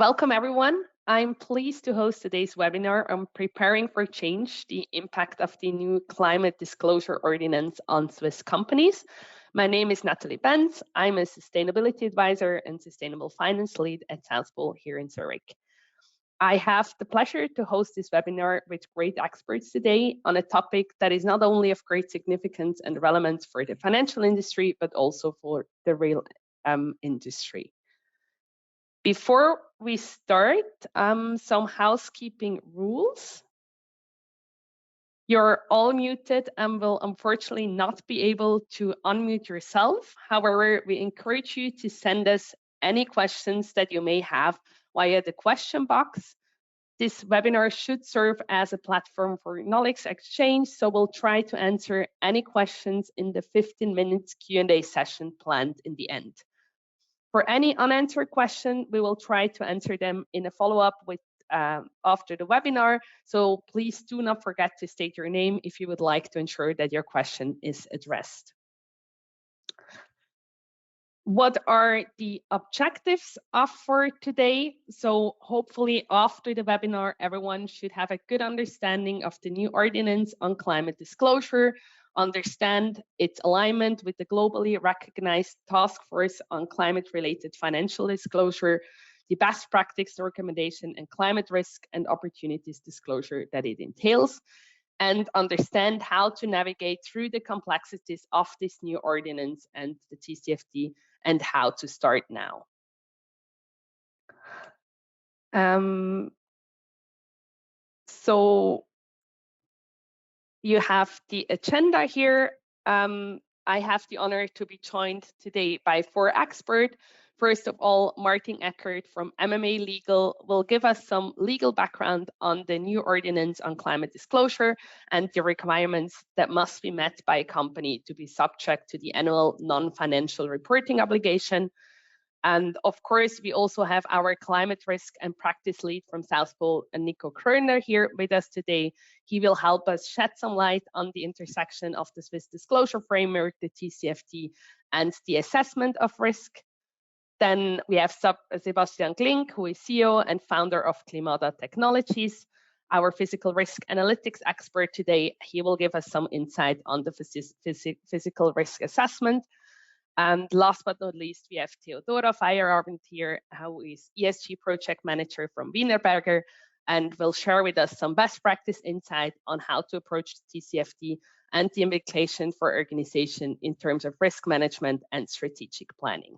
Welcome, everyone. I'm pleased to host today's webinar on Preparing for Change, the impact of the new climate disclosure ordinance on Swiss companies. My name is Natalie Benz. I'm a sustainability advisor and sustainable finance lead at South Pole here in Zurich. I have the pleasure to host this webinar with great experts today on a topic that is not only of great significance and relevance for the financial industry, but also for the real industry. Before we start, some housekeeping rules. You're all muted and will unfortunately not be able to unmute yourself. However, we encourage you to send us any questions that you may have via the question box. This webinar should serve as a platform for knowledge exchange, so we'll try to answer any questions in the 15 minutes Q&A session planned in the end. For any unanswered question, we will try to answer them in a follow-up with after the webinar. So please do not forget to state your name if you would like to ensure that your question is addressed. What are the objectives for today? So hopefully after the webinar, everyone should have a good understanding of the new ordinance on climate disclosure, understand its alignment with the globally recognized task force on climate-related financial disclosure, the best practice recommendation and climate risk and opportunities disclosure that it entails, and understand how to navigate through the complexities of this new ordinance and the TCFD and how to start now. So you have the agenda here. I have the honor to be joined today by 4 experts. First of all, Martin Eckert from MMA Legal will give us some legal background on the new ordinance on climate disclosure and the requirements that must be met by a company to be subject to the annual non-financial reporting obligation. And of course, we also have our climate risk and practice lead from South Pole, Nico Körner, here with us today. He will help us shed some light on the intersection of the Swiss disclosure framework, the TCFD, and the assessment of risk. Then we have Sebastian Glink, who is CEO and founder of CLIMADA Technologies, our physical risk analytics expert today. He will give us some insight on the physical risk assessment. And last but not least, we have Theodora Feierabend here, who is ESG project manager from Wienerberger, and will share with us some best practice insight on how to approach the TCFD and the implication for organization in terms of risk management and strategic planning.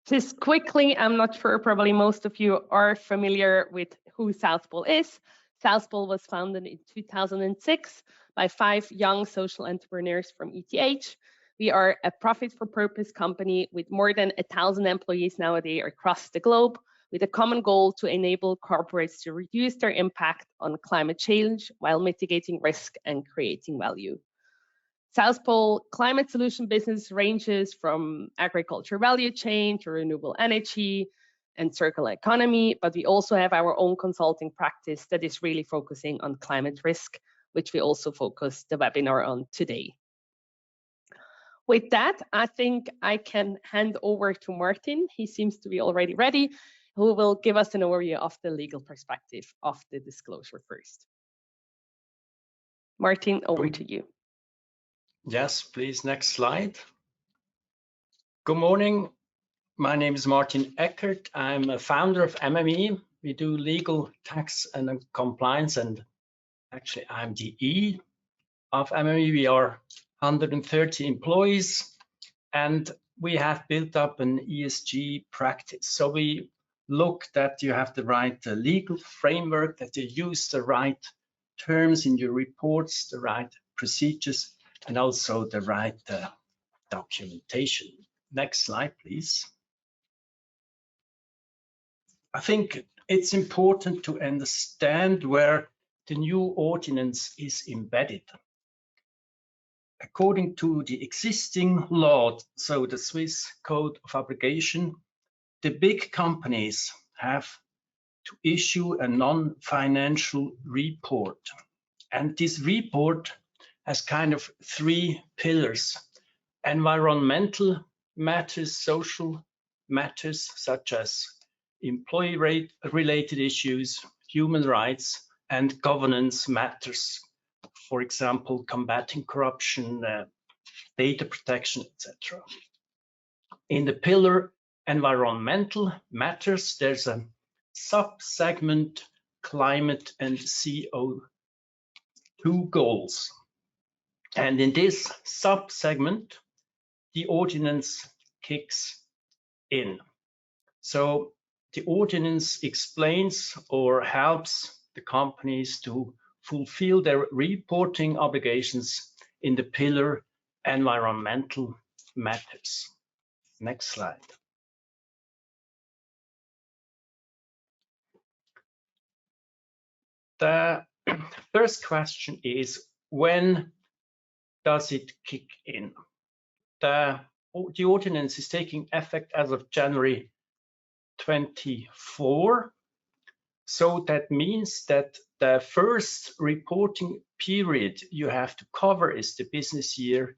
Just quickly, I'm not sure, probably most of you are familiar with who South Pole is. South Pole was founded in 2006 by 5 young social entrepreneurs from ETH. We are a profit-for-purpose company with more than 1,000 employees nowadays across the globe, with a common goal to enable corporates to reduce their impact on climate change while mitigating risk and creating value. South Pole climate solution business ranges from agriculture value chain to renewable energy and circular economy, but we also have our own consulting practice that is really focusing on climate risk, which we also focus the webinar on today. With that, I think I can hand over to Martin. He seems to be already ready, who will give us an overview of the legal perspective of the disclosure first. Martin, over to you. Yes, please, next slide. Good morning. My name is Martin Eckert. I'm a founder of MME. We do legal, tax, and compliance, and actually I'm the E of MME. We are 130 employees, and we have built up an ESG practice. So we look that you have the right legal framework, that you use the right terms in your reports, the right procedures, and also the right documentation. Next slide, please. I think it's important to understand where the new ordinance is embedded. According to the existing law, so the Swiss Code of Obligation, the big companies have to issue a non-financial report. And this report has kind of 3 pillars: environmental matters, social matters such as employee-related issues, human rights, and governance matters. For example, combating corruption, data protection, etc. In the pillar environmental matters, there's a sub-segment climate and CO2 goals. And in this sub-segment, the ordinance kicks in. So the ordinance explains or helps the companies to fulfill their reporting obligations in the pillar environmental matters. Next slide. The first question is, when does it kick in? The ordinance is taking effect as of January 24. So that means that the first reporting period you have to cover is the business year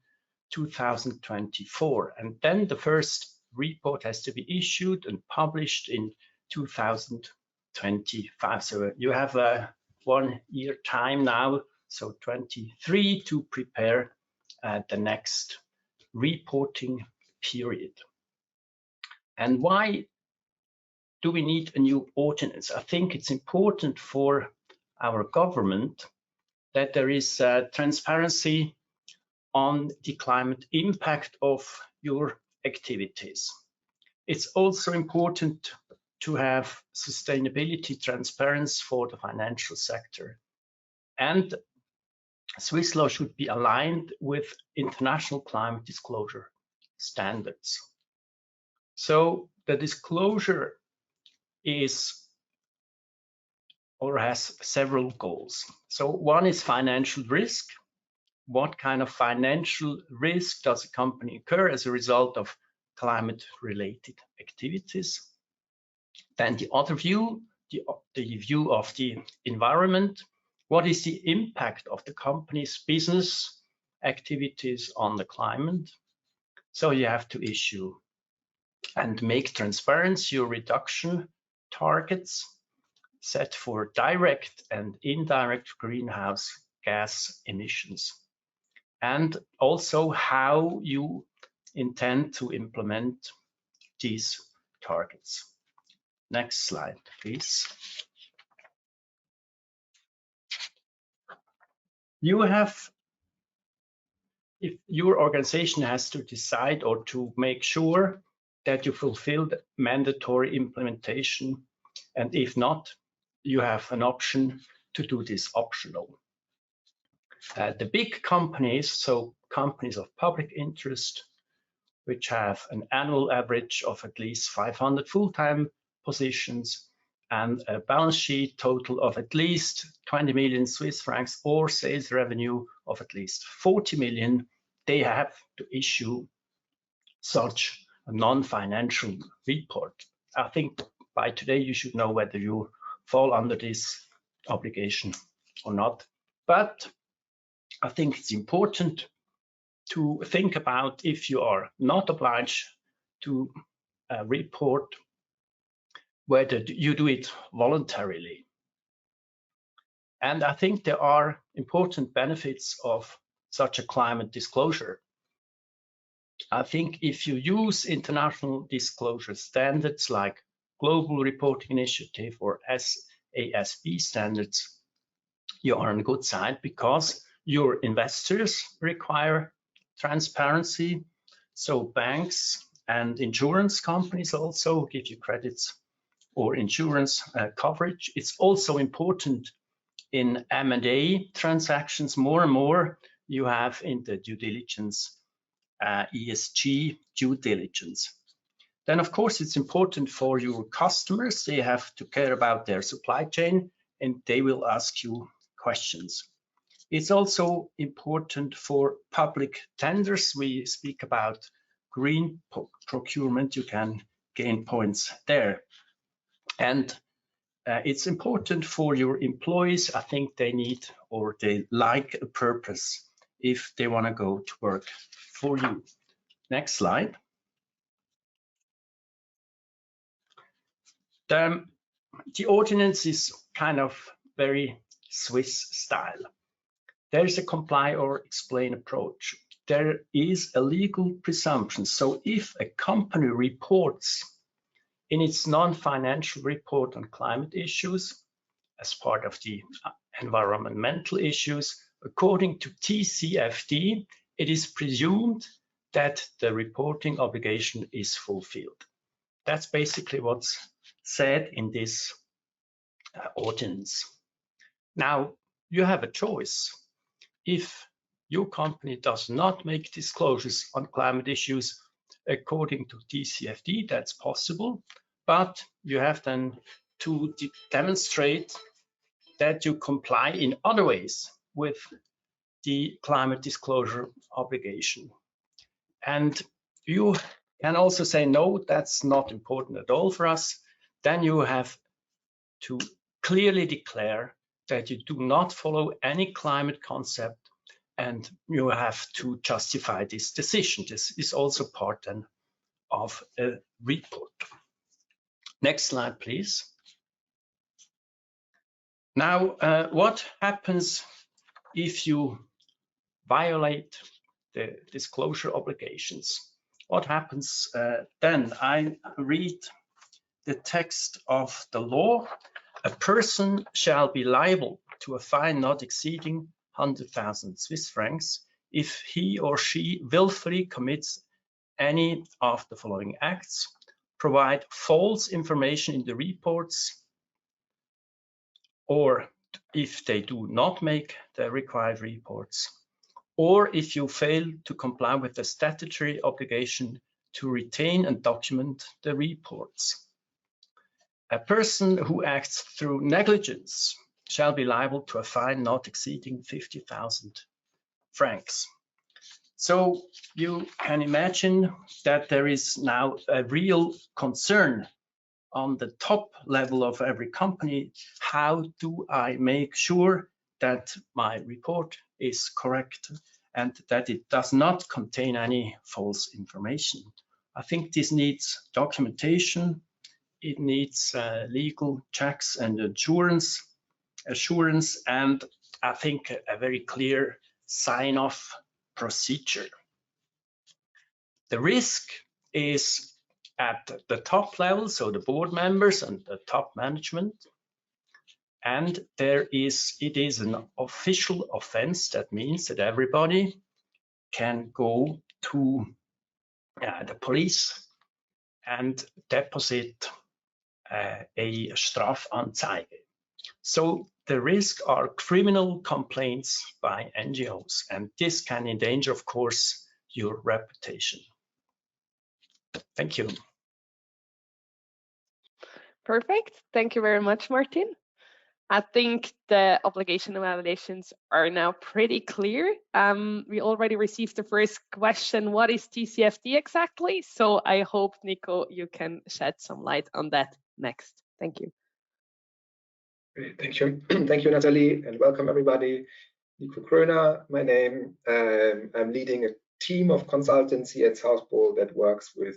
2024. And then the first report has to be issued and published in 2025. So you have a 1 year time now, so 23, to prepare the next reporting period. And why do we need a new ordinance? I think it's important for our government that there is transparency on the climate impact of your activities. It's also important to have sustainability transparency for the financial sector. And Swiss law should be aligned with international climate disclosure standards. So the disclosure is or has several goals. So one is financial risk. What kind of financial risk does a company incur as a result of climate-related activities? Then the other view, the view of the environment. What is the impact of the company's business activities on the climate? So you have to issue and make transparent your reduction targets set for direct and indirect greenhouse gas emissions, and also how you intend to implement these targets. Next slide, please. If your organization has to decide or to make sure that you fulfill the mandatory implementation, and if not, you have an option to do this optional. The big companies, so companies of public interest, which have an annual average of at least 500 full-time positions and a balance sheet total of at least 20 million Swiss francs or sales revenue of at least 40 million, they have to issue such a non-financial report. I think by today you should know whether you fall under this obligation or not. But I think it's important to think about if you are not obliged to report, whether you do it voluntarily. And I think there are important benefits of such a climate disclosure. I think if you use international disclosure standards like Global Reporting Initiative or SASB standards, you are on a good side because your investors require transparency. So banks and insurance companies also give you credits or insurance coverage. It's also important in M&A transactions. More and more you have in the due diligence, ESG due diligence. Then of course it's important for your customers. They have to care about their supply chain and they will ask you questions. It's also important for public tenders. We speak about green procurement. You can gain points there. And it's important for your employees. I think they need or they like a purpose if they want to go to work for you. Next slide. The ordinance is kind of very Swiss style. There is a comply or explain approach. There is a legal presumption. So if a company reports in its non-financial report on climate issues as part of the environmental issues, according to TCFD, it is presumed that the reporting obligation is fulfilled. That's basically what's said in this ordinance. Now, you have a choice. If your company does not make disclosures on climate issues according to TCFD, that's possible, but you have then to demonstrate that you comply in other ways with the climate disclosure obligation. And you can also say, no, that's not important at all for us. Then you have to clearly declare that you do not follow any climate concept, and you have to justify this decision. This is also part then of a report. Next slide, please. Now, what happens if you violate the disclosure obligations? What happens then? I read the text of the law. A person shall be liable to a fine not exceeding 100,000 Swiss francs if he or she willfully commits any of the following acts: provide false information in the reports, or if they do not make the required reports, or if you fail to comply with the statutory obligation to retain and document the reports. A person who acts through negligence shall be liable to a fine not exceeding 50,000 francs. So you can imagine that there is now a real concern on the top level of every company. How do I make sure that my report is correct and that it does not contain any false information? I think this needs documentation. It needs legal checks and assurance, and I think a very clear sign-off procedure. The risk is at the top level, so the board members and the top management, and it is an official offense. That means that everybody can go to the police and deposit a Strafanzeige. So the risk are criminal complaints by NGOs, and this can endanger, of course, your reputation. Thank you. Perfect. Thank you very much, Martin. I think the obligation evaluations are now pretty clear. We already received the first question, what is TCFD exactly? So I hope, Nico, you can shed some light on that next. Thank you. Great, thank you. Thank you, Nathalie, and welcome everybody. Nico Kröner, my name. I'm leading a team of consultancy at South Pole that works with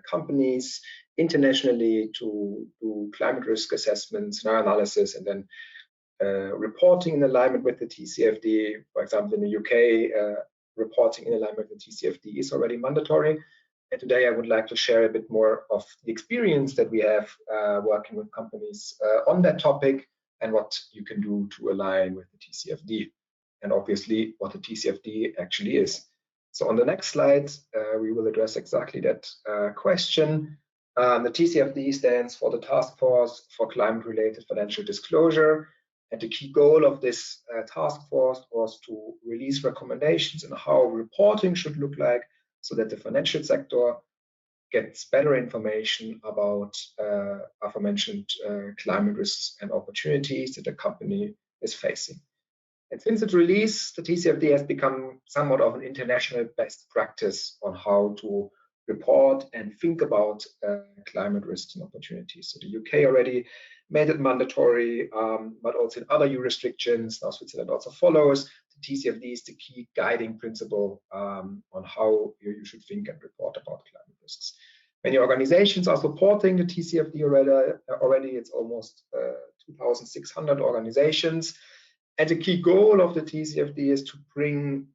companies internationally to do climate risk assessments, scenario analysis, and then reporting in alignment with the TCFD. For example, in the UK, reporting in alignment with the TCFD is already mandatory. And today I would like to share a bit more of the experience that we have working with companies on that topic and what you can do to align with the TCFD, and obviously what the TCFD actually is. So on the next slide, we will address exactly that question. The TCFD stands for the Task Force for Climate-Related Financial Disclosure. And the key goal of this task force was to release recommendations on how reporting should look like so that the financial sector gets better information about aforementioned climate risks and opportunities that the company is facing. And since its release, the TCFD has become somewhat of an international best practice on how to report and think about climate risks and opportunities. So the UK already made it mandatory, but also in other jurisdictions, now Switzerland also follows. The TCFD is the key guiding principle on how you should think and report about climate risks. Many organizations are supporting the TCFD already. It's almost 2,600 organizations. And the key goal of the TCFD is to bring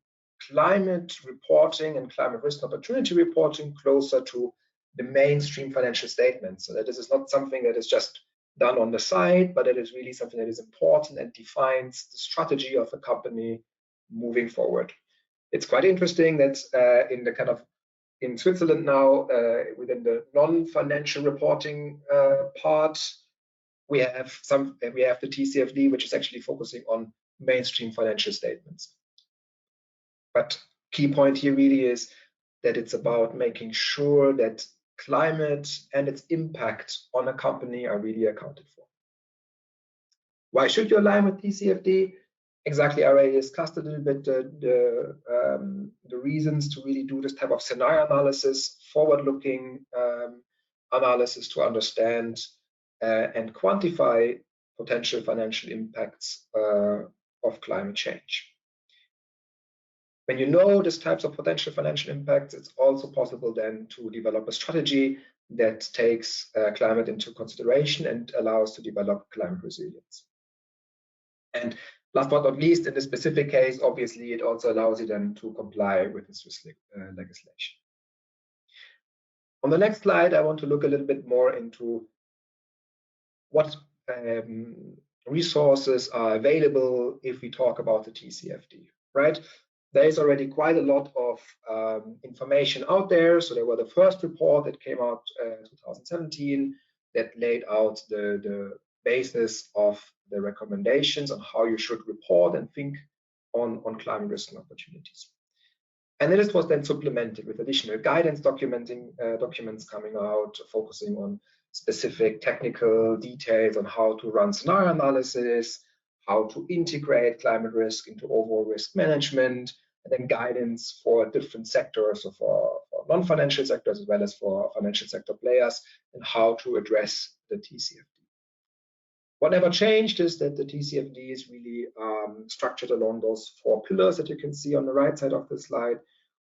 climate reporting and climate risk opportunity reporting closer to the mainstream financial statements. So that this is not something that is just done on the side, but it is really something that is important and defines the strategy of a company moving forward. It's quite interesting that in Switzerland now, within the non-financial reporting part, we have the TCFD, which is actually focusing on mainstream financial statements. But key point here really is that it's about making sure that climate and its impact on a company are really accounted for. Why should you align with TCFD? Exactly, I already discussed a little bit the reasons to really do this type of scenario analysis, forward-looking analysis to understand and quantify potential financial impacts of climate change. When you know these types of potential financial impacts, it's also possible then to develop a strategy that takes climate into consideration and allows to develop climate resilience. And last but not least, in this specific case, obviously, it also allows you then to comply with the Swiss legislation. On the next slide, I want to look a little bit more into what resources are available if we talk about the TCFD, right? There is already quite a lot of information out there. So there was the first report that came out in 2017 that laid out the basis of the recommendations on how you should report and think on climate risk and opportunities. And then it was then supplemented with additional guidance documents coming out, focusing on specific technical details on how to run scenario analysis, how to integrate climate risk into overall risk management, and then guidance for different sectors, so for non-financial sectors as well as for financial sector players, and how to address the TCFD. What never changed is that the TCFD is really structured along those 4 pillars that you can see on the right side of the slide,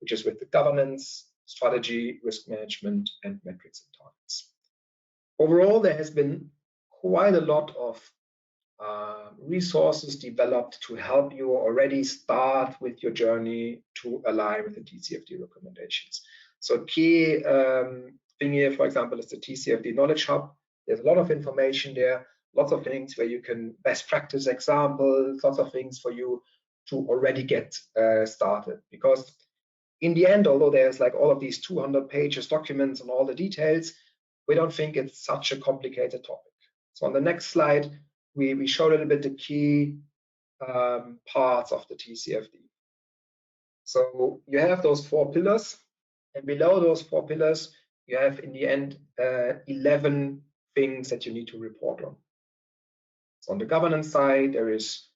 which is with the governance, strategy, risk management, and metrics and targets. Overall, there has been quite a lot of resources developed to help you already start with your journey to align with the TCFD recommendations. So key thing here, for example, is the TCFD Knowledge Hub. There's a lot of information there, lots of things where you can best practice examples, lots of things for you to already get started. Because in the end, although there's like all of these 200 pages documents and all the details, we don't think it's such a complicated topic. So on the next slide, we show a little bit the key parts of the TCFD. So you have those 4 pillars, and below those 4 pillars, you have in the end 11 things that you need to report on. So on the governance side, there is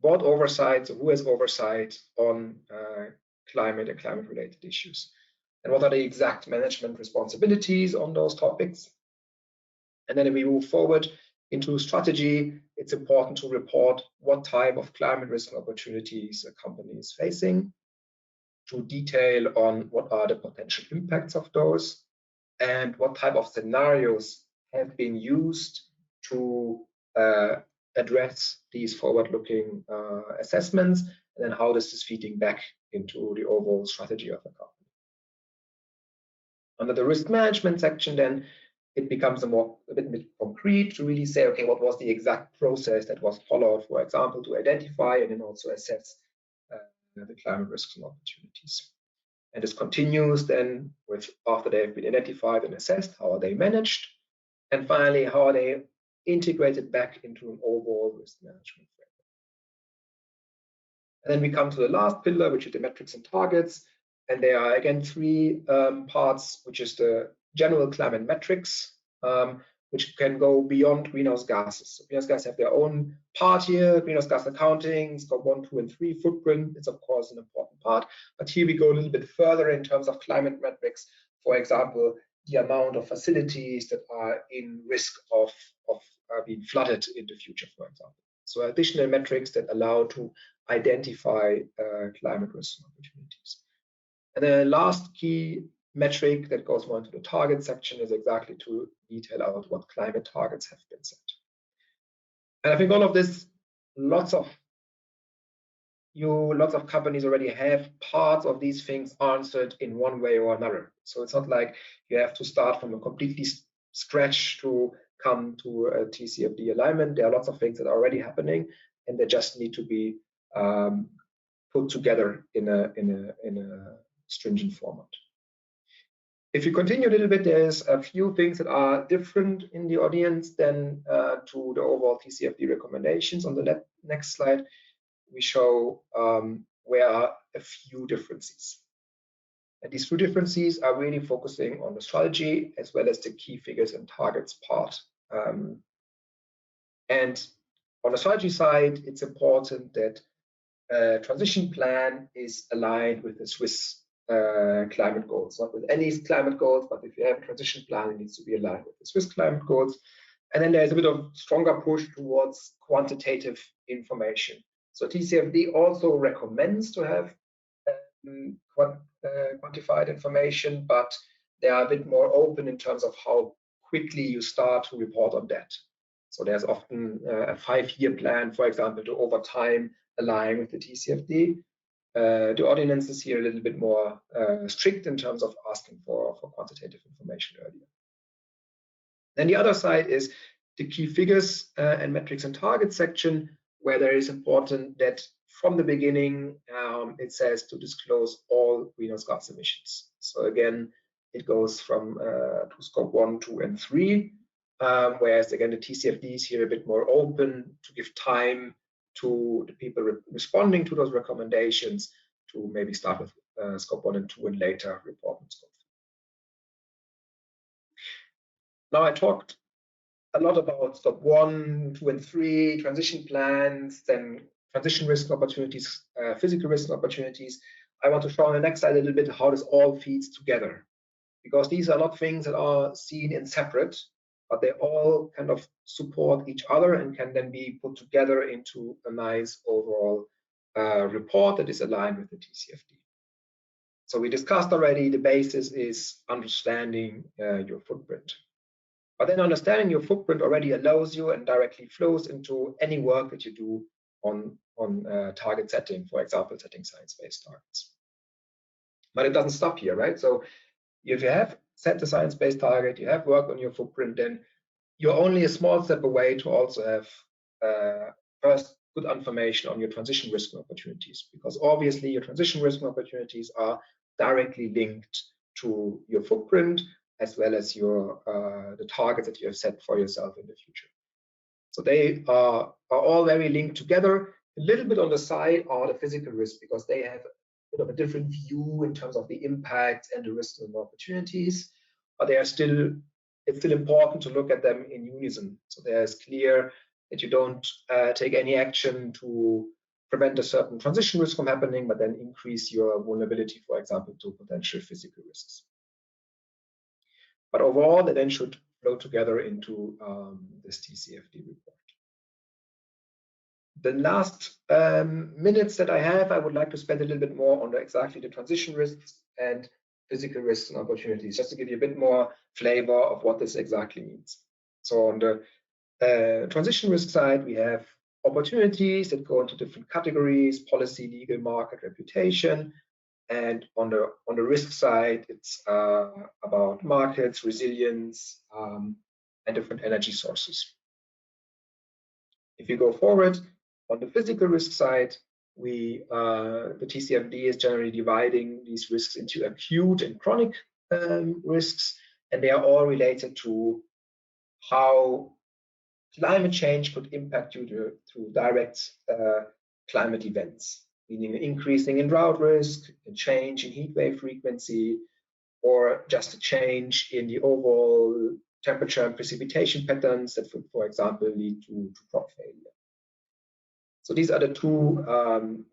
board oversight, so who has oversight on climate and climate-related issues, and what are the exact management responsibilities on those topics. And then if we move forward into strategy, it's important to report what type of climate risk opportunities a company is facing, to detail on what are the potential impacts of those, and what type of scenarios have been used to address these forward-looking assessments, and then how this is feeding back into the overall strategy of the company. Under the risk management section, then it becomes a bit concrete to really say, okay, what was the exact process that was followed, for example, to identify and then also assess the climate risks and opportunities. And this continues then with, after they have been identified and assessed, how are they managed, and finally, how are they integrated back into an overall risk management framework. And then we come to the last pillar, which is the metrics and targets. And there are again 3 parts, which is the general climate metrics, which can go beyond greenhouse gases. So greenhouse gases have their own part here, greenhouse gas accounting, Scope 1, 2, and 3 footprint. It's of course an important part, but here we go a little bit further in terms of climate metrics. For example, the amount of facilities that are in risk of being flooded in the future, for example. So additional metrics that allow to identify climate risk opportunities. And the last key metric that goes more into the target section is exactly to detail out what climate targets have been set. And I think all of this, lots of companies already have parts of these things answered in one way or another. So it's not like you have to start from a completely scratch to come to a TCFD alignment. There are lots of things that are already happening, and they just need to be put together in a stringent format. If you continue a little bit, there's a few things that are different in the audience than to the overall TCFD recommendations. On the next slide, we show where are a few differences. And these few differences are really focusing on the strategy as well as the key figures and targets part. And on the strategy side, it's important that a transition plan is aligned with the Swiss climate goals, not with any climate goals, but if you have a transition plan, it needs to be aligned with the Swiss climate goals. And then there's a bit of stronger push towards quantitative information. So TCFD also recommends to have quantified information, but they are a bit more open in terms of how quickly you start to report on that. So there's often a 5-year plan, for example, to over time align with the TCFD. The ordinance is here a little bit more strict in terms of asking for quantitative information earlier. Then the other side is the key figures and metrics and targets section, where there is important that from the beginning it says to disclose all greenhouse gas emissions. So again, it goes from to scope 1, 2, and 3, whereas again the TCFD is here a bit more open to give time to the people responding to those recommendations to maybe start with scope 1 and 2 and later report on scope 3. Now I talked a lot about scope 1, 2, and 3, transition plans, then transition risk opportunities, physical risk opportunities. I want to show on the next slide a little bit how this all feeds together, because these are not things that are seen in separate, but they all kind of support each other and can then be put together into a nice overall report that is aligned with the TCFD. So we discussed already the basis is understanding your footprint. But then understanding your footprint already allows you and directly flows into any work that you do on target setting, for example, setting science-based targets. But it doesn't stop here, right? So if you have set the science-based target, you have worked on your footprint, then you're only a small step away to also have first good information on your transition risk opportunities, because obviously your transition risk opportunities are directly linked to your footprint as well as your the targets that you have set for yourself in the future. So they are all very linked together. A little bit on the side are the physical risks, because they have a bit of a different view in terms of the impacts and the risks and opportunities, but they are still, it's still important to look at them in unison. So there's clear that you don't take any action to prevent a certain transition risk from happening, but then increase your vulnerability, for example, to potential physical risks. But overall, they then should flow together into this TCFD report. The last minutes that I have, I would like to spend a little bit more on exactly the transition risks and physical risks and opportunities, just to give you a bit more flavor of what this exactly means. So on the transition risk side, we have opportunities that go into different categories: policy, legal, market, reputation. And on the risk side, it's about markets, resilience, and different energy sources. If you go forward, on the physical risk side, the TCFD is generally dividing these risks into acute and chronic risks, and they are all related to how climate change could impact you through direct climate events, meaning increasing in drought risk, a change in heat wave frequency, or just a change in the overall temperature and precipitation patterns that would, for example, lead to crop failure. So these are the two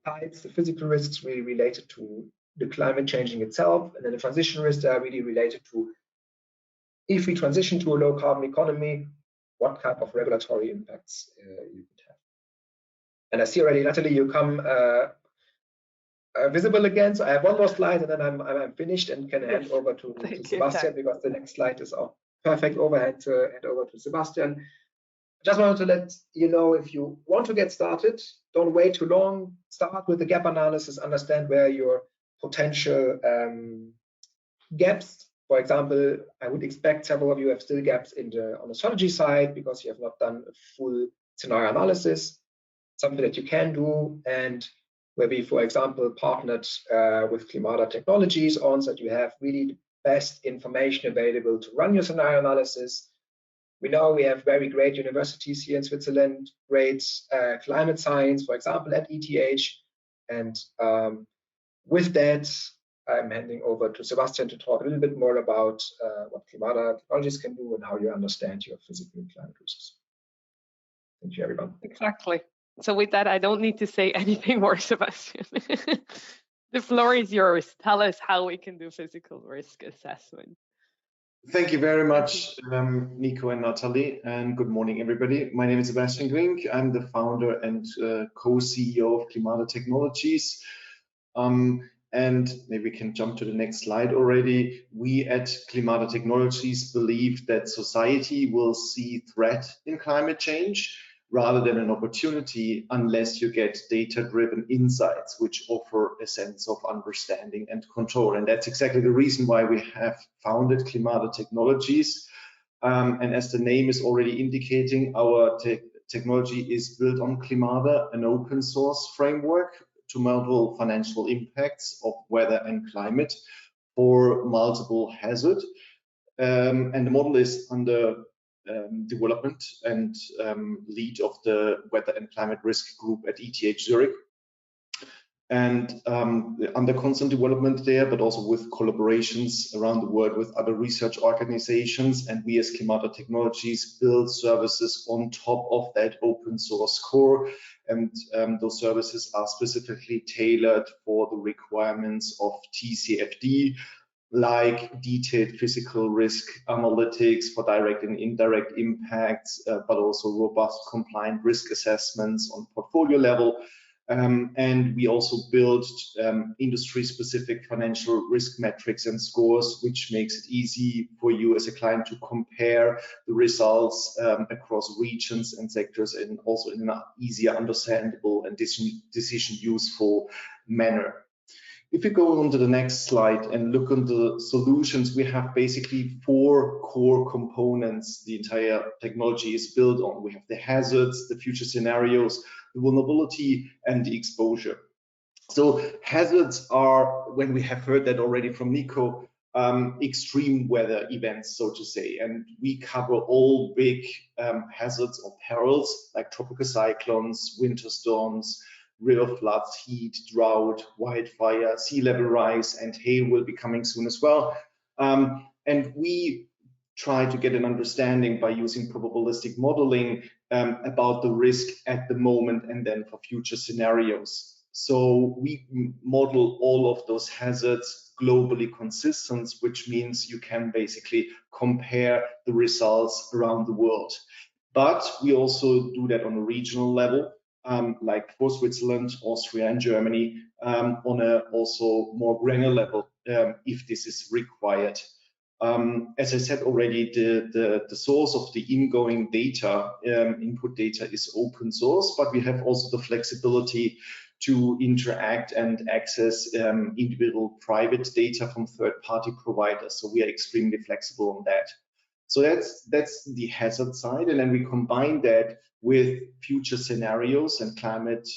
types. The physical risks really related to the climate changing itself, and then the transition risks are really related to, if we transition to a low carbon economy, what kind of regulatory impacts you could have. And I see already, Natalie, you come visible again. So I have one more slide, and then I'm finished and can hand over to Sebastian, because the next slide is our perfect overhead to hand over to Sebastian. Just wanted to let you know, if you want to get started, don't wait too long. Start with the gap analysis, understand where your potential gaps. For example, I would expect several of you have still gaps on the strategy side because you have not done a full scenario analysis. Something that you can do, and where we, for example, partnered with CLIMADA Technologies on, so that you have really the best information available to run your scenario analysis. We know we have very great universities here in Switzerland, great climate science, for example, at ETH. And with that, I'm handing over to Sebastian to talk a little bit more about what CLIMADA Technologies can do and how you understand your physical and climate risks. Thank you, everyone. Exactly. So with that, I don't need to say anything more, Sebastian. The floor is yours. Tell us how we can do physical risk assessment. Thank you very much, Nico and Natalie, and good morning, everybody. My name is Sebastian Grink. I'm the founder and co-CEO of CLIMADA Technologies. And maybe we can jump to the next slide already. We at CLIMADA Technologies believe that society will see threat in climate change rather than an opportunity, unless you get data-driven insights which offer a sense of understanding and control. And that's exactly the reason why we have founded CLIMADA Technologies. And as the name is already indicating, our technology is built on CLIMADA, an open source framework to model financial impacts of weather and climate for multiple hazards. And the model is under development and lead of the Weather and Climate Risk Group at ETH Zurich, and under constant development there, but also with collaborations around the world with other research organizations. And we as CLIMADA Technologies build services on top of that open source core, and those services are specifically tailored for the requirements of TCFD, like detailed physical risk analytics for direct and indirect impacts, but also robust compliant risk assessments on portfolio level. And we also build industry-specific financial risk metrics and scores, which makes it easy for you as a client to compare the results across regions and sectors, and also in an easier, understandable and decision useful manner. If you go on to the next slide and look on the solutions, we have basically 4 core components the entire technology is built on. We have the hazards, the future scenarios, the vulnerability, and the exposure. So hazards are, when we have heard that already from Nico, extreme weather events, so to say, and we cover all big hazards or perils like tropical cyclones, winter storms, river floods, heat, drought, wildfire, sea level rise, and hail will be coming soon as well. And we try to get an understanding by using probabilistic modeling about the risk at the moment and then for future scenarios. So we model all of those hazards globally consistent, which means you can basically compare the results around the world. But we also do that on a regional level. Like for Switzerland, Austria, and Germany, on a also more granular level, if this is required. As I said already, the source of the ingoing data, input data, is open source, but we have also the flexibility to interact and access individual private data from third-party providers. So we are extremely flexible on that. So that's the hazard side, and then we combine that with future scenarios and climate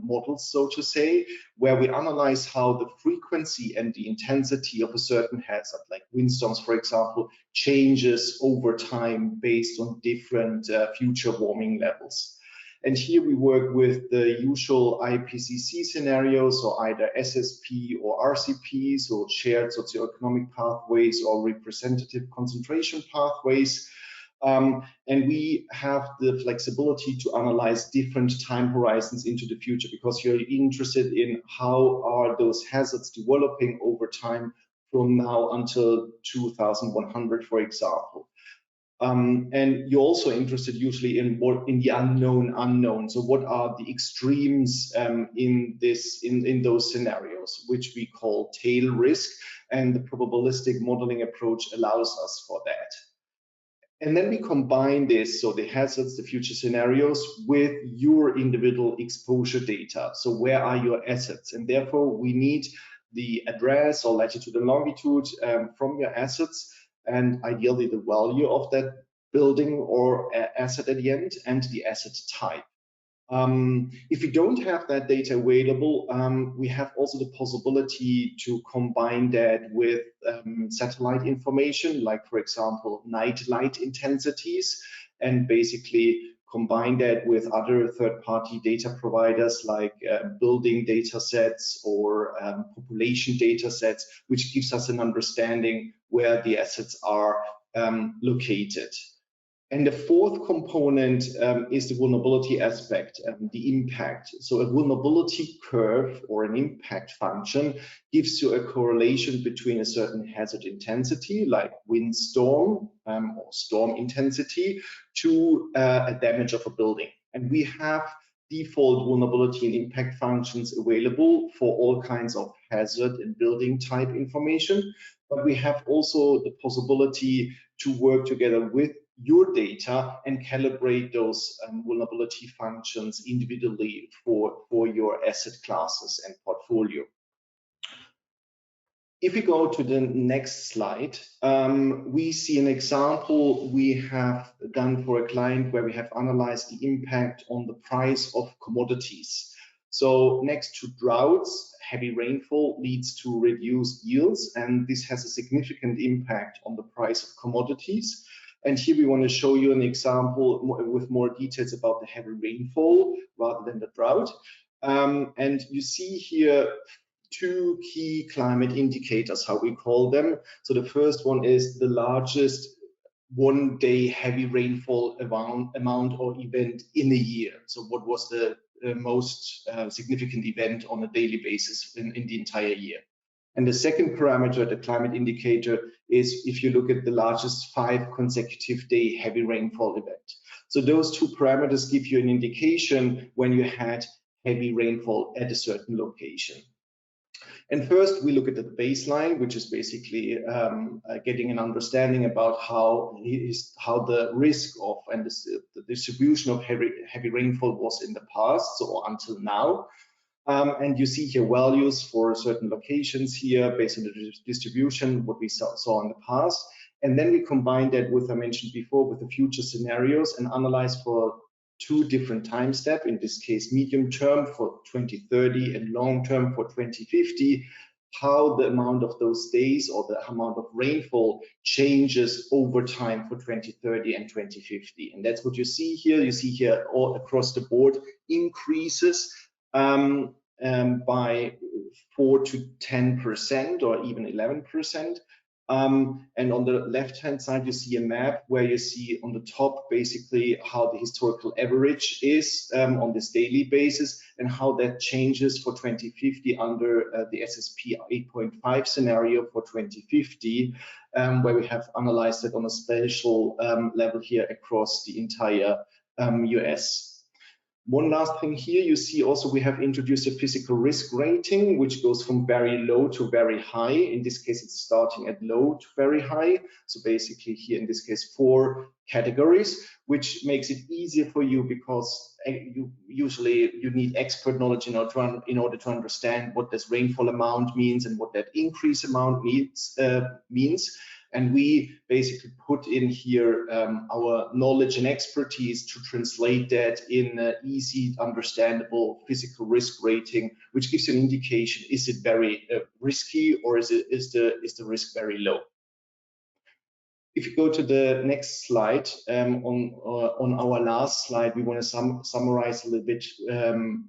models, so to say, where we analyze how the frequency and the intensity of a certain hazard, like windstorms, for example, changes over time based on different future warming levels. And here we work with the usual IPCC scenarios, so either SSP or RCP, so shared socioeconomic pathways or representative concentration pathways. And we have the flexibility to analyze different time horizons into the future, because you're interested in how are those hazards developing over time from now until 2100, for example. And you're also interested usually in the unknown. So what are the extremes in those scenarios, which we call tail risk, and the probabilistic modeling approach allows us for that. And then we combine this, so the hazards, the future scenarios, with your individual exposure data. So where are your assets? And therefore we need the address or latitude and longitude from your assets, and ideally the value of that building or asset at the end, and the asset type. If we don't have that data available, we have also the possibility to combine that with satellite information, like for example, night light intensities, and basically combine that with other third-party data providers like building data sets or population data sets, which gives us an understanding where the assets are located. And the fourth component is the vulnerability aspect, the impact. So a vulnerability curve or an impact function gives you a correlation between a certain hazard intensity, like windstorm or storm intensity, to a damage of a building. And we have default vulnerability and impact functions available for all kinds of hazard and building type information. But we have also the possibility to work together with your data and calibrate those vulnerability functions individually for your asset classes and portfolio. If we go to the next slide, we see an example we have done for a client where we have analyzed the impact on the price of commodities. So next to droughts, heavy rainfall leads to reduced yields, and this has a significant impact on the price of commodities. And here we want to show you an example with more details about the heavy rainfall rather than the drought. And you see here two key climate indicators, how we call them. So the first one is the largest one-day heavy rainfall amount or event in a year. So what was the most significant event on a daily basis in the entire year? And the second parameter, the climate indicator, is if you look at the largest 5 consecutive day heavy rainfall event. So those two parameters give you an indication when you had heavy rainfall at a certain location. And first, we look at the baseline, which is basically getting an understanding about how the risk of and the distribution of heavy rainfall was in the past, so until now. And you see here values for certain locations here based on the distribution, what we saw in the past. And then we combine that with, I mentioned before, with the future scenarios and analyze for 2 different time steps, in this case, medium term for 2030 and long term for 2050, how the amount of those days or the amount of rainfall changes over time for 2030 and 2050. And that's what you see here. You see here all across the board increases by 4 to 10% or even 11%. And on the left-hand side, you see a map where you see on the top basically how the historical average is on this daily basis and how that changes for 2050 under the SSP 8.5 scenario for 2050, where we have analyzed it on a spatial level here across the entire US. One last thing here, you see also we have introduced a physical risk rating, which goes from very low to very high. In this case, it's starting at low to very high. So basically here, in this case, 4 categories, which makes it easier for you because you need expert knowledge in order to understand what this rainfall amount means and what that increase amount means. And we basically put in here our knowledge and expertise to translate that in an easy, understandable physical risk rating, which gives you an indication: is it very risky, or is the risk very low? If you go to the next slide, on our last slide, we want to summarize a little bit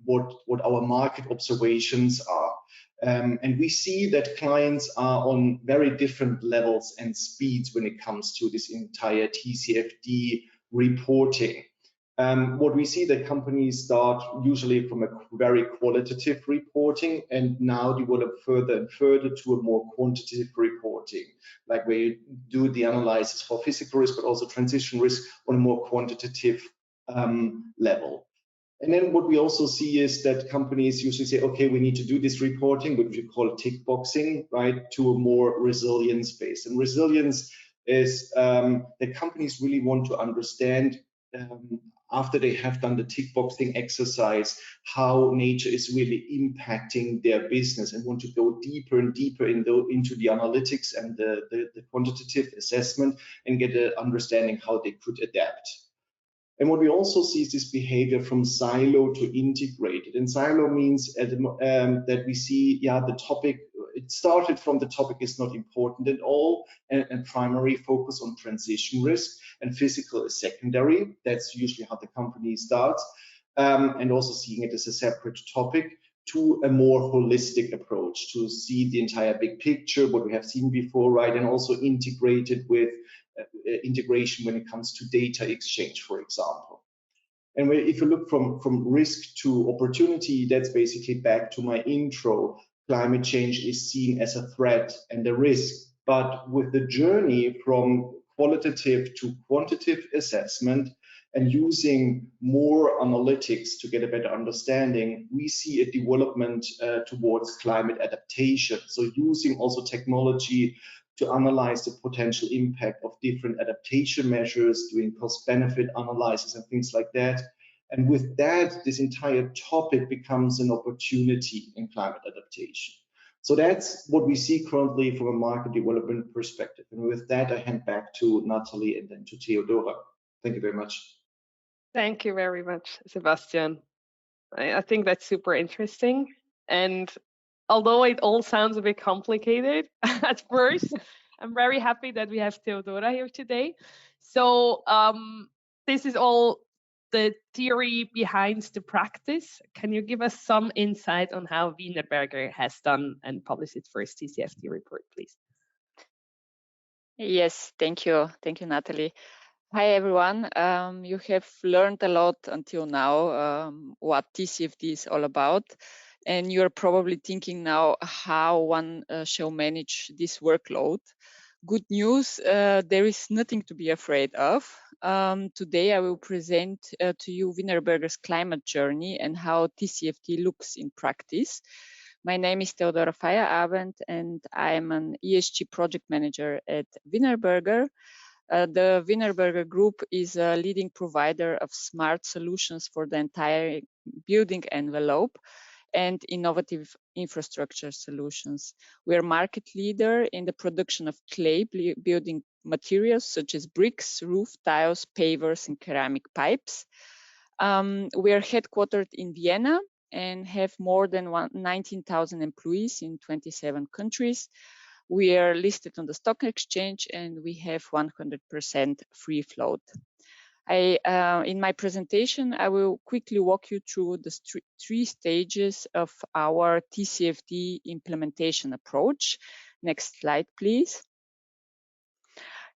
what our market observations are. And we see that clients are on very different levels and speeds when it comes to this entire TCFD reporting. What we see that companies start usually from a very qualitative reporting and now develop further and further to a more quantitative reporting, like where you do the analysis for physical risk, but also transition risk on a more quantitative level. And then what we also see is that companies usually say, okay, we need to do this reporting, which we call tick boxing, right, to a more resilience base. And resilience is that companies really want to understand after they have done the tick boxing exercise, how nature is really impacting their business and want to go deeper and deeper into the analytics and the quantitative assessment and get an understanding how they could adapt. And what we also see is this behavior from silo to integrated. And silo means that we see, yeah, the topic, it started from the topic is not important at all, and primary focus on transition risk, and physical is secondary. That's usually how the company starts, and also seeing it as a separate topic, to a more holistic approach, to see the entire big picture, what we have seen before, right, and also integrated with integration when it comes to data exchange, for example. And if you look from risk to opportunity, that's basically back to my intro. Climate change is seen as a threat and a risk, but with the journey from qualitative to quantitative assessment and using more analytics to get a better understanding, we see a development towards climate adaptation. So using also technology to analyze the potential impact of different adaptation measures, doing cost-benefit analysis and things like that. And with that, this entire topic becomes an opportunity in climate adaptation. So that's what we see currently from a market development perspective. And with that, I hand back to Natalie and then to Theodora. Thank you very much. Thank you very much, Sebastian. I think that's super interesting. And although it all sounds a bit complicated at first, I'm very happy that we have Theodora here today. So this is all the theory behind the practice. Can you give us some insight on how Wienerberger has done and published its first TCFD report, please? Yes, thank you. Thank you, Natalie. Hi, everyone. You have learned a lot until now what TCFD is all about. And you're probably thinking now how one shall manage this workload. Good news, there is nothing to be afraid of. Today, I will present to you Wienerberger's climate journey and how TCFD looks in practice. My name is Theodora Feierabend, and I'm an ESG project manager at Wienerberger. The Wienerberger Group is a leading provider of smart solutions for the entire building envelope and innovative infrastructure solutions. We are market leader in the production of clay building materials such as bricks, roof tiles, pavers, and ceramic pipes. We are headquartered in Vienna and have more than 19,000 employees in 27 countries. We are listed on the stock exchange and we have 100% free float. In my presentation, I will quickly walk you through the three stages of our TCFD implementation approach. Next slide, please.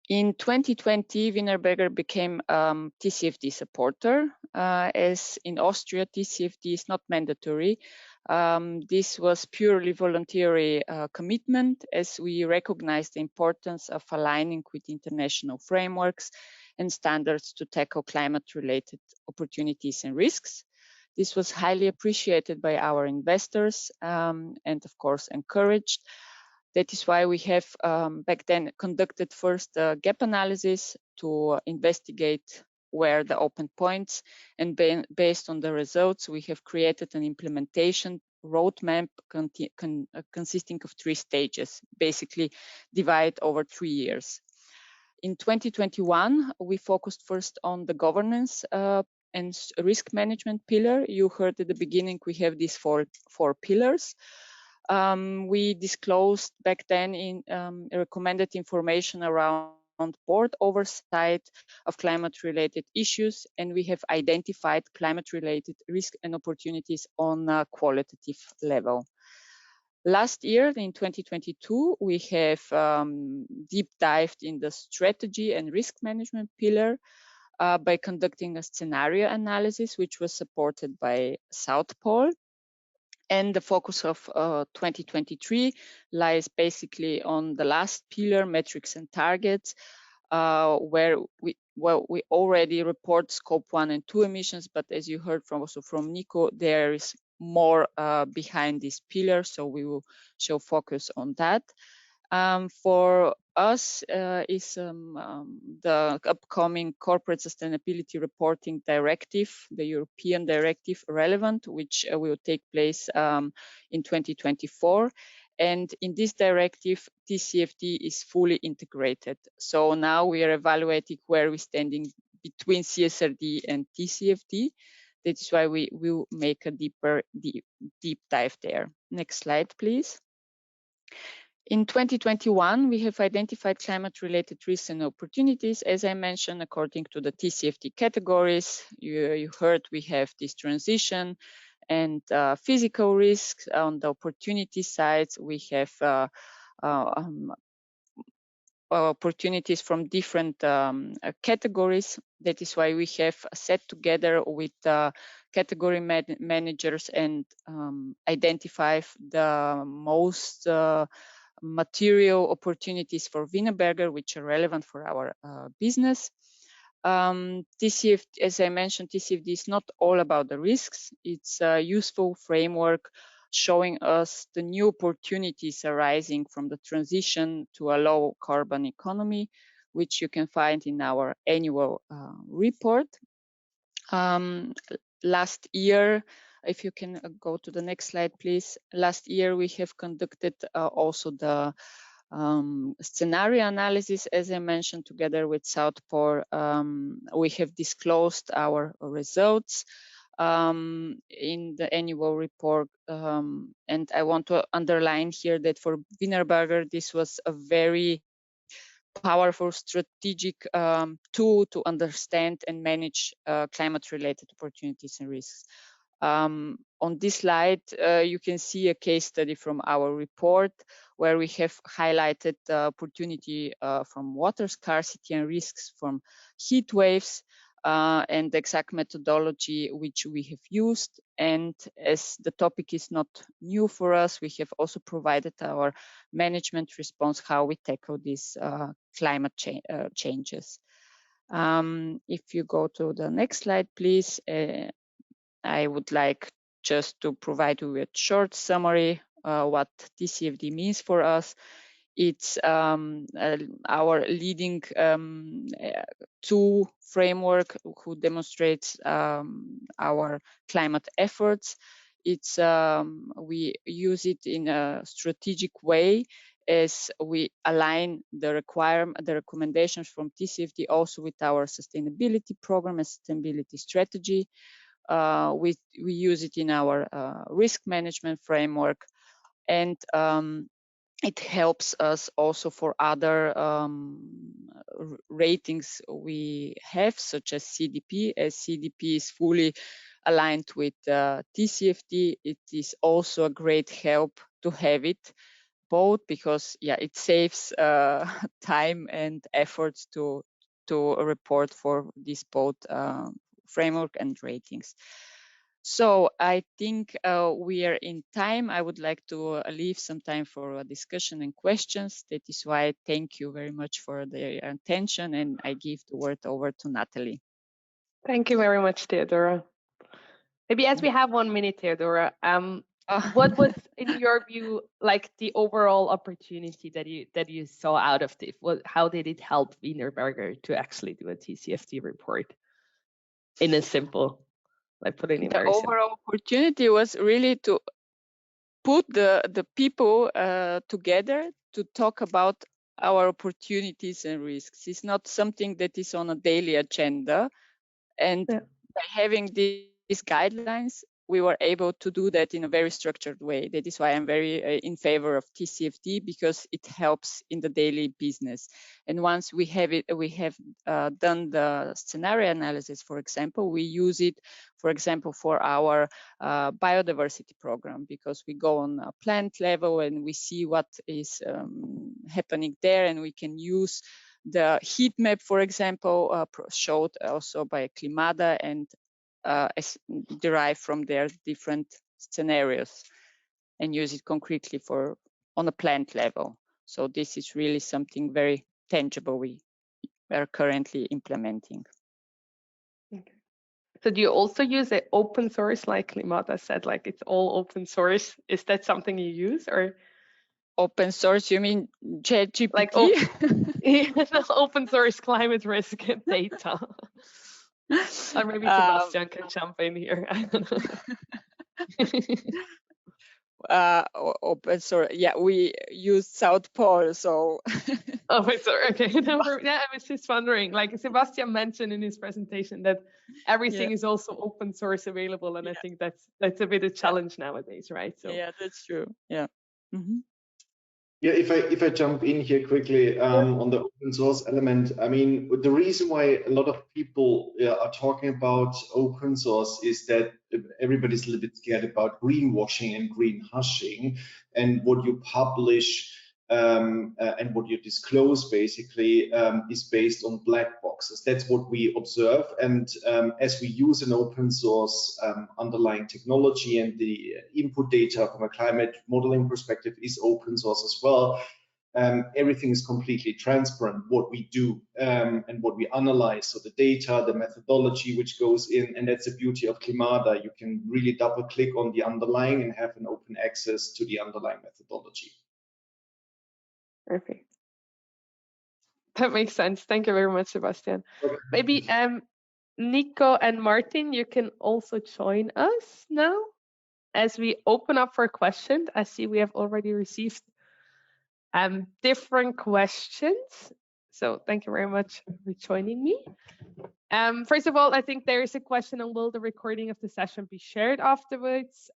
In 2020, Wienerberger became TCFD supporter. As in Austria, TCFD is not mandatory. This was purely voluntary commitment, as we recognize the importance of aligning with international frameworks and standards to tackle climate-related opportunities and risks. This was highly appreciated by our investors and, of course, encouraged. That is why we have back then conducted first a gap analysis to investigate where the open points, and based on the results, we have created an implementation roadmap consisting of 3 stages, basically divided over 3 years. In 2021, we focused first on the governance and risk management pillar. You heard at the beginning, we have these four pillars. We disclosed back then in recommended information around board oversight of climate-related issues, and we have identified climate-related risk and opportunities on a qualitative level. Last year, in 2022, we have deep dived in the strategy and risk management pillar. by conducting a scenario analysis, which was supported by South Pole. And the focus of 2023 lies basically on the last pillar, metrics and targets, where we already report scope 1 and 2 emissions, but as you heard also from Nico, there is more behind this pillar, so we will show focus on that. For us is the upcoming Corporate Sustainability Reporting Directive, the European directive relevant, which will take place in 2024. And in this directive, TCFD is fully integrated. So now we are evaluating where we're standing between CSRD and TCFD. That is why we will make a deep dive there. Next slide, please. In 2021, we have identified climate-related risks and opportunities, as I mentioned, according to the TCFD categories. You heard we have this transition and physical risks. On the opportunity side, we have opportunities from different categories. That is why we have sat together with category managers and identify the most material opportunities for Wienerberger, which are relevant for our business. TCFD, as I mentioned, TCFD is not all about the risks. It's a useful framework showing us the new opportunities arising from the transition to a low carbon economy, which you can find in our annual report. Last year, if you can go to the next slide, please. Last year, we have conducted also the scenario analysis, as I mentioned, together with South Pole. We have disclosed our results in the annual report. And I want to underline here that for Wienerberger, this was a very powerful strategic tool to understand and manage climate-related opportunities and risks. On this slide, you can see a case study from our report where we have highlighted the opportunity from water scarcity and risks from heat waves and the exact methodology which we have used. And as the topic is not new for us, we have also provided our management response, how we tackle these climate changes. If you go to the next slide, please. I would like just to provide you with a short summary what TCFD means for us. It's our leading tool framework who demonstrates our climate efforts. It's we use it in a strategic way as we align the recommendations from TCFD also with our sustainability program and sustainability strategy. We use it in our risk management framework, and it helps us also for other ratings we have, such as CDP. As CDP is fully aligned with TCFD, it is also a great help to have it both, because it saves time and efforts to report for this both framework and ratings. So I think we are in time. I would like to leave some time for a discussion and questions. That is why I thank you very much for the attention, and I give the word over to Natalie. Thank you very much, Theodora. Maybe as we have 1 minute, Theodora, what was, in your view, like the overall opportunity that you saw out of this? How did it help Wienerberger to actually do a TCFD report in a simple, like put it in the overall opportunity was really to put the people together to talk about our opportunities and risks. It's not something that is on a daily agenda, and by having these guidelines, we were able to do that in a very structured way. That is why I'm very in favor of TCFD, because it helps in the daily business. And once we have it, we have done the scenario analysis, for example, we use it, for example, for our biodiversity program, because we go on a plant level and we see what is happening there, and we can use The heat map, for example, showed also by CLIMADA and derived from their different scenarios and use it concretely for on a plant level. So this is really something very tangible we are currently implementing. Okay. So do you also use an open source, like CLIMADA said, like it's all open source? Is that something you use, or open source? You mean ChatGPT? Like open source climate risk data? Or maybe Sebastian can jump in here. I don't know. Open source. Yeah, we use South Pole, so. Oh, sorry. Okay. Yeah, I was just wondering. Like Sebastian mentioned in his presentation that everything is also open source available, and I think that's a bit of a challenge nowadays, right? So yeah, that's true. Yeah. Mm-hmm. Yeah, if I jump in here quickly on the open source element, I mean, the reason why a lot of people are talking about open source is that everybody's a little bit scared about greenwashing and greenhushing, and what you publish and what you disclose basically is based on black boxes. That's what we observe, and as we use an open source underlying technology, and the input data from a climate modeling perspective is open source as well, everything is completely transparent, what we do and what we analyze. So the data, the methodology which goes in, and that's the beauty of CLIMADA. You can really double click on the underlying and have an open access to the underlying methodology. Perfect. That makes sense. Thank you very much, Sebastian. Okay. Maybe Nico and Martin, you can also join us now as we open up for questions. I see we have already received different questions. So thank you very much for joining me. First of all, I think there is a question on will the recording of the session be shared afterwards?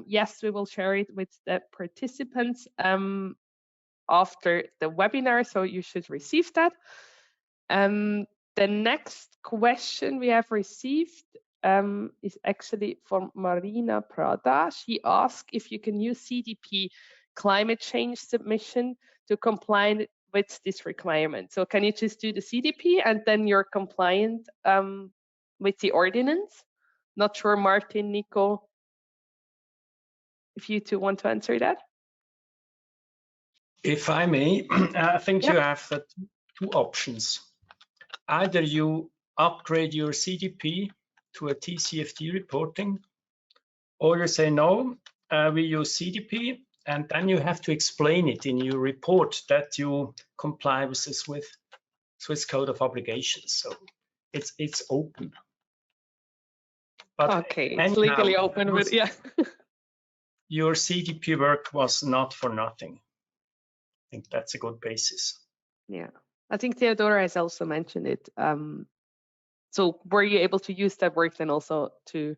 Yes, we will share it with the participants after the webinar, so you should receive that. The next question we have received is actually from Marina Prada. She asked if you can use CDP climate change submission to comply with this requirement. So can you just do the CDP and then you're compliant with the ordinance? Not sure, Martin, Nico, if you two want to answer that. If I may, I think you have two options. Either you upgrade your CDP to a TCFD reporting, or you say, no, we use CDP, and then you have to explain it in your report that you comply with the Swiss Code of Obligations. So it's open. But okay, it's legally open, but yeah. Your CDP work was not for nothing. I think that's a good basis. Yeah, I think Theodora has also mentioned it. So were you able to use that work then also to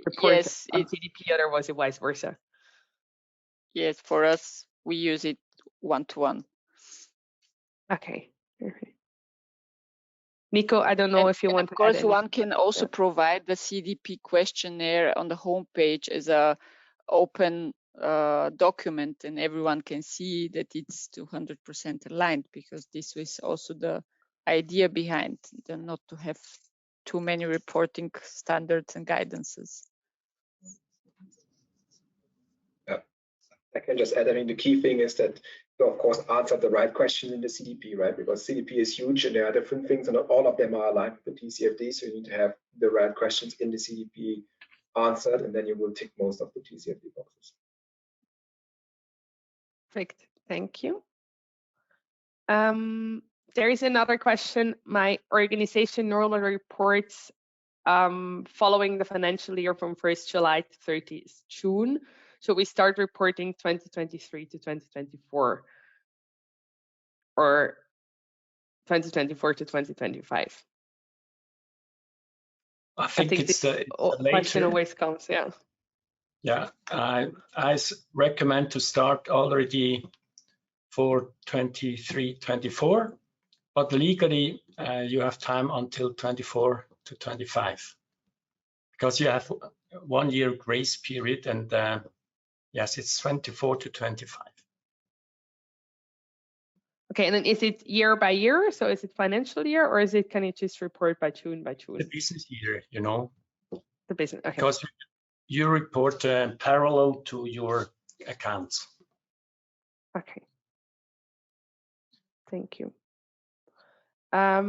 report on CDP, or was it vice versa? Yes, for us, we use it one-to-one. Okay. Nico, I don't know if you want to add. Of course, one can also provide the CDP questionnaire on the homepage as a open document, and everyone can see that it's 200% aligned, because this was also the idea behind not to have too many reporting standards and guidances. Yeah, I can just add, I mean, the key thing is that you, of course, answer the right question in the CDP, right? Because CDP is huge and there are different things, and not all of them are aligned with the TCFD. So you need to have the right questions in the CDP answered, and then you will tick most of the TCFD boxes. Perfect, thank you. There is another question. My organization normally reports following the financial year from 1st July to 30th June. So we start reporting 2023 to 2024, or 2024 to 2025 I think it's the question always comes, yeah. Yeah, I recommend to start already for 23-24, but legally you have time until 24 to 25, because you have 1 year grace period, and yes, it's 24 to 25. Okay, and then is it year by year? So is it financial year, or is it, can you just report by June by June? The business year, you know. The business, okay. Because you report parallel to your accounts. Okay. Thank you. I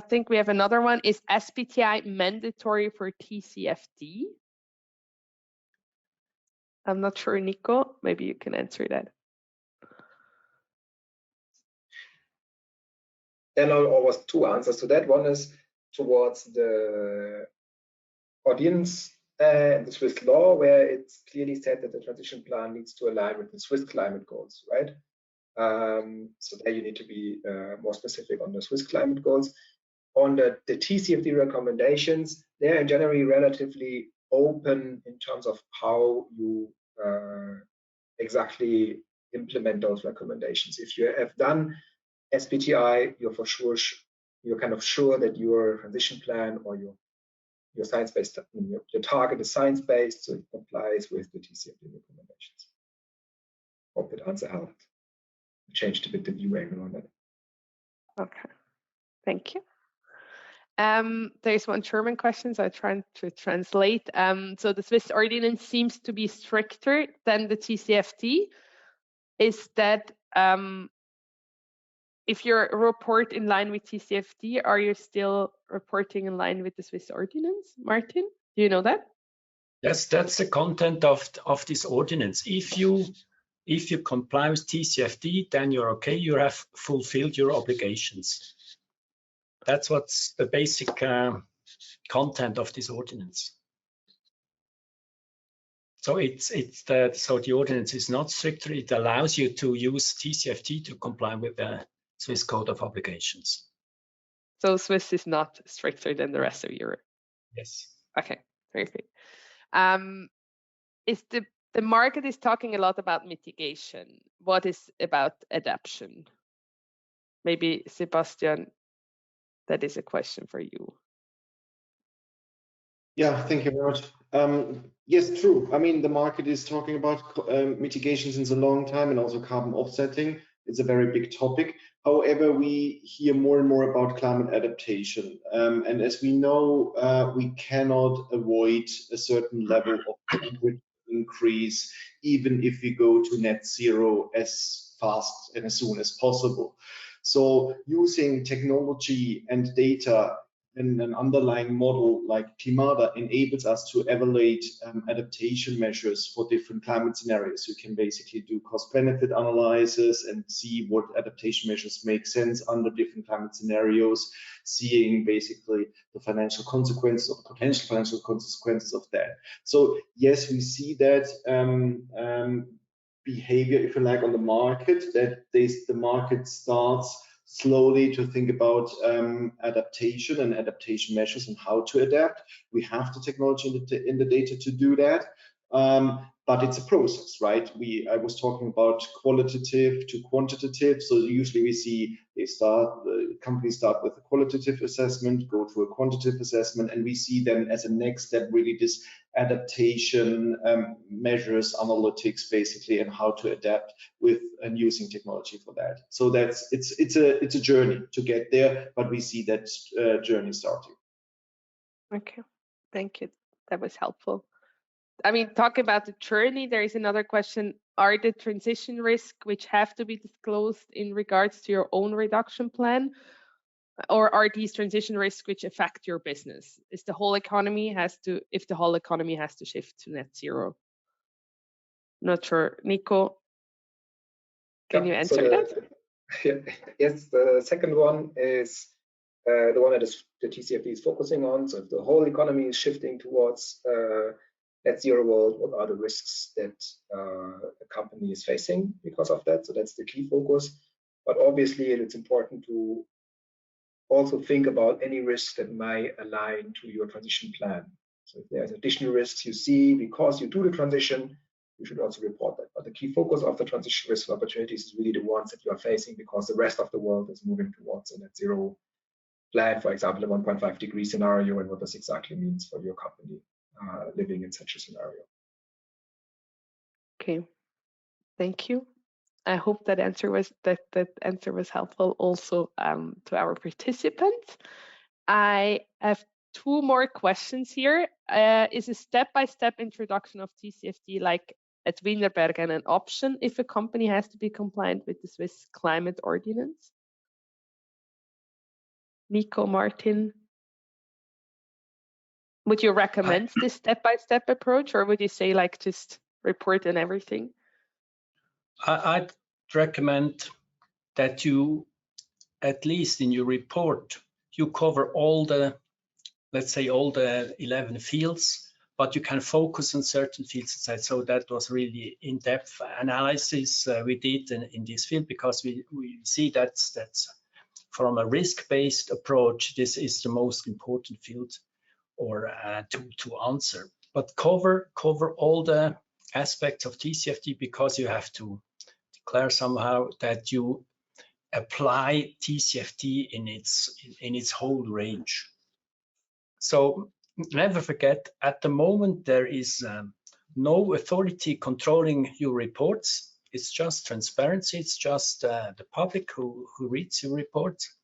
think we have another one. Is SBTI mandatory for TCFD? I'm not sure, Nico. Maybe you can answer that. There are always two answers to that. One is towards the Ordinance and the Swiss law, where it's clearly said that the transition plan needs to align with the Swiss climate goals, right? So there you need to be more specific on the Swiss climate goals. On the TCFD recommendations, they're in generally relatively open in terms of how you exactly implement those recommendations. If you have done SBTI, you're for sure, you're kind of sure that your transition plan or your science-based, your target is science-based, so it complies with the TCFD recommendations. Hope that answer helped. Changed a bit the view angle on that. Okay, thank you. There's one German question, so I'm trying to translate. So the Swiss ordinance seems to be stricter than the TCFD. Is that if you report in line with TCFD, are you still reporting in line with the Swiss ordinance, Martin? Do you know that? Yes, that's the content of this ordinance. If you comply with TCFD, then you're okay. You have fulfilled your obligations. That's what's the basic content of this ordinance. So the ordinance is not stricter. It allows you to use TCFD to comply with the Swiss Code of Obligations. So Swiss is not stricter than the rest of Europe. Yes. Okay, perfect. Is the market is talking a lot about mitigation. What is about adaptation? Maybe Sebastian, that is a question for you. Yeah, thank you very much. Yes, true. I mean, the market is talking about mitigation since a long time, and also carbon offsetting. It's a very big topic. However, we hear more and more about climate adaptation. And as we know, we cannot avoid a certain level of temperature increase, even if we go to net zero as fast and as soon as possible. So using technology and data and an underlying model like CLIMADA enables us to evaluate adaptation measures for different climate scenarios. You can basically do cost-benefit analysis and see what adaptation measures make sense under different climate scenarios, seeing basically the financial consequences or potential financial consequences of that. So yes, we see that behavior, if you like, on the market, that the market starts slowly to think about adaptation and adaptation measures and how to adapt. We have the technology in the data to do that, but it's a process, right? I was talking about qualitative to quantitative. So usually we see companies start with a qualitative assessment, go to a quantitative assessment, and we see then as a next step really this adaptation measures, analytics basically, and how to adapt with and using technology for that. So it's a journey to get there, but we see that journey starting. Okay, thank you. That was helpful. I mean, talking about the journey, there is another question. Are the transition risks which have to be disclosed in regards to your own reduction plan, or are these transition risks which affect your business? If the whole economy has to shift to net zero? Not sure. Nico, can you answer that? Yes, the second one is the one that the TCFD is focusing on. So if the whole economy is shifting towards net zero world, what are the risks that a company is facing because of that? So that's the key focus. But obviously, it's important to also think about any risks that might align to your transition plan. So if there's additional risks you see because you do the transition, you should also report that. But the key focus of the transition risk opportunities is really the ones that you are facing because the rest of the world is moving towards a net zero plan, for example, a 1.5 degree scenario, and what this exactly means for your company living in such a scenario. Okay, thank you. I hope that answer was helpful also to our participants. I have 2 more questions here. Is a step-by-step introduction of TCFD like at Wienerberger an option if a company has to be compliant with the Swiss climate ordinance? Nico, Martin, would you recommend this step-by-step approach, or would you say like just report and everything? I'd recommend that you, at least in your report, you cover all the, let's say, all the 11 fields, but you can focus on certain fields instead. So that was really in-depth analysis we did in this field, because we see that's from a risk-based approach, this is the most important field or to answer. But cover all the aspects of TCFD, because you have to declare somehow that you apply TCFD in its whole range. So never forget, at the moment there is no authority controlling your reports. It's just transparency. It's just the public who reads your reports,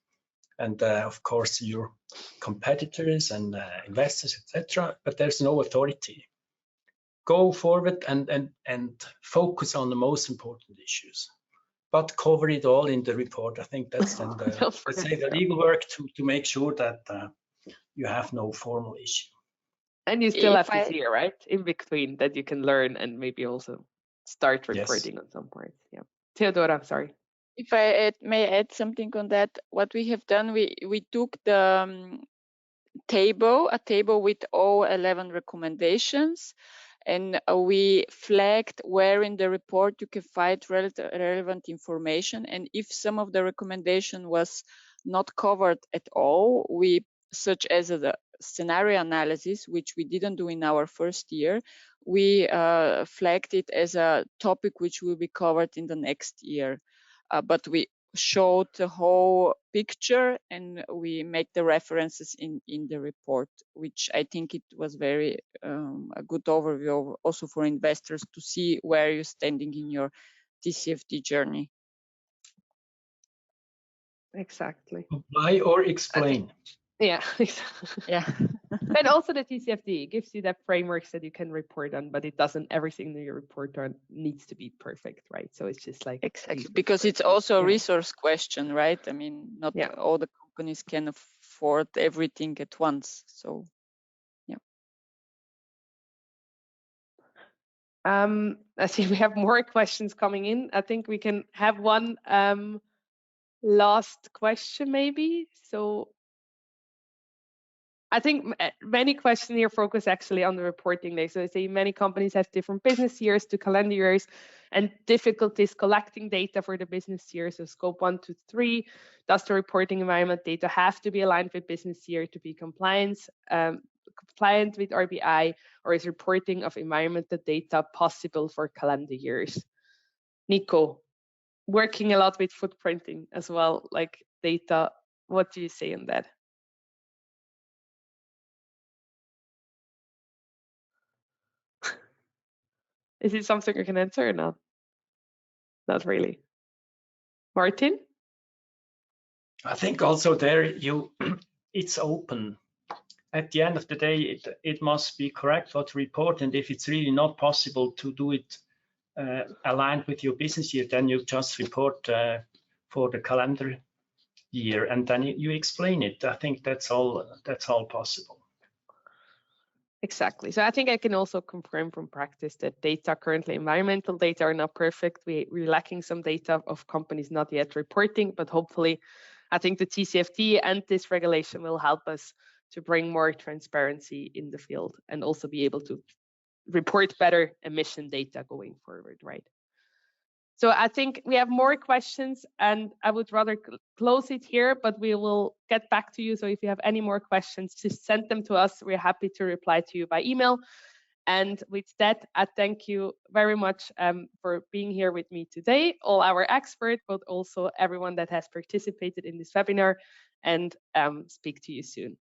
and of course your competitors and investors, etc. But there's no authority. Go forward and focus on the most important issues, but cover it all in the report. I think that's then the legal work to make sure that you have no formal issue. And you still have this year, right, in between, that you can learn and maybe also start reporting on some parts. Yeah, Theodora, I'm sorry. If I may add something on that, what we have done, we took the a table with all 11 recommendations, and we flagged where in the report you can find relevant information. And if some of the recommendation was not covered at all, such as the scenario analysis, which we didn't do in our first year, we flagged it as a topic which will be covered in the next year. But we showed the whole picture, and we make the references in the report, which I think it was very a good overview also for investors to see where you're standing in your TCFD journey. Exactly. Apply or explain. Yeah. Yeah. And also the TCFD gives you that frameworks that you can report on, but it doesn't, everything that you report on needs to be perfect, right? So it's just like exactly, because it's also a resource question, right? I mean, not all the companies can afford everything at once. So yeah. I see we have more questions coming in. I think we can have one last question maybe. So I think many questions here focus actually on the reporting day. So I say many companies have different business years to calendar years and difficulties collecting data for the business year. So scope 1 to 3, does the reporting environment data have to be aligned with business year to be compliant with RBI, or is reporting of environmental data possible for calendar years? Nico, working a lot with footprinting as well, like data, what do you say on that? Is it something you can answer or not? Not really. Martin? I think also there it's open. At the end of the day, it must be correct what to report, and if it's really not possible to do it aligned with your business year, then you just report for the calendar year, and then you explain it. I think that's all possible. Exactly. So I think I can also confirm from practice that data currently, environmental data, are not perfect. We're lacking some data of companies not yet reporting, but hopefully I think the TCFD and this regulation will help us to bring more transparency in the field and also be able to report better emission data going forward, right? So I think we have more questions, and I would rather close it here, but we will get back to you. So if you have any more questions, just send them to us. We're happy to reply to you by email. And with that, I thank you very much for being here with me today, all our experts, but also everyone that has participated in this webinar, and speak to you soon.